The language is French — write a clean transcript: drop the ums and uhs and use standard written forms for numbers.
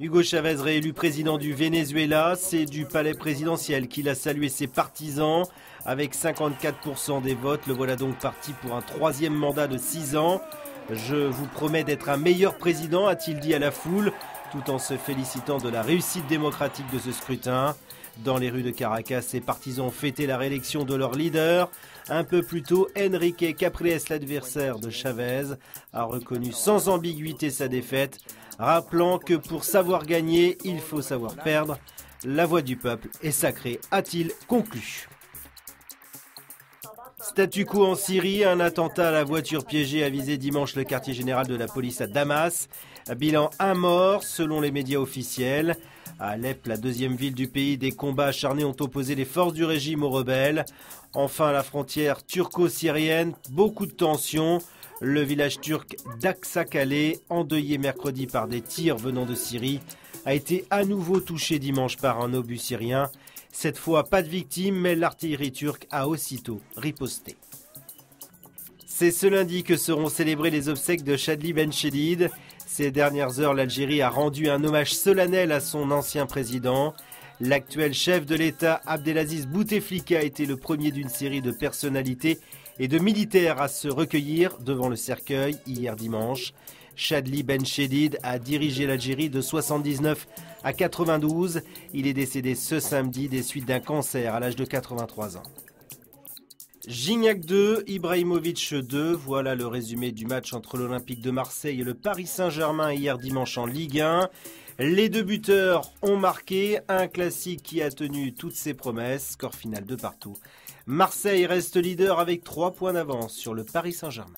Hugo Chavez réélu président du Venezuela, c'est du palais présidentiel qu'il a salué ses partisans. Avec 54% des votes, le voilà donc parti pour un troisième mandat de 6 ans. Je vous promets d'être un meilleur président, a-t-il dit à la foule, tout en se félicitant de la réussite démocratique de ce scrutin. Dans les rues de Caracas, ses partisans ont fêté la réélection de leur leader. Un peu plus tôt, Enrique Capriles, l'adversaire de Chavez, a reconnu sans ambiguïté sa défaite, rappelant que pour savoir gagner, il faut savoir perdre. La voix du peuple est sacrée, a-t-il conclu. Statu quo en Syrie, un attentat à la voiture piégée a visé dimanche le quartier général de la police à Damas. Bilan 1 mort selon les médias officiels. À Alep, la deuxième ville du pays, des combats acharnés ont opposé les forces du régime aux rebelles. Enfin, à la frontière turco-syrienne, beaucoup de tensions. Le village turc d'Aksakale, endeuillé mercredi par des tirs venant de Syrie, a été à nouveau touché dimanche par un obus syrien. Cette fois, pas de victimes, mais l'artillerie turque a aussitôt riposté. C'est ce lundi que seront célébrées les obsèques de Chadli Benchedid. Ces dernières heures, l'Algérie a rendu un hommage solennel à son ancien président. L'actuel chef de l'État, Abdelaziz Bouteflika, a été le premier d'une série de personnalités et de militaires à se recueillir devant le cercueil hier dimanche. Chadli Benchedid a dirigé l'Algérie de 79 à 92. Il est décédé ce samedi des suites d'un cancer à l'âge de 83 ans. Gignac 2, Ibrahimovic 2, voilà le résumé du match entre l'Olympique de Marseille et le Paris Saint-Germain hier dimanche en Ligue 1. Les deux buteurs ont marqué, un classique qui a tenu toutes ses promesses, score final 2-2. Marseille reste leader avec 3 points d'avance sur le Paris Saint-Germain.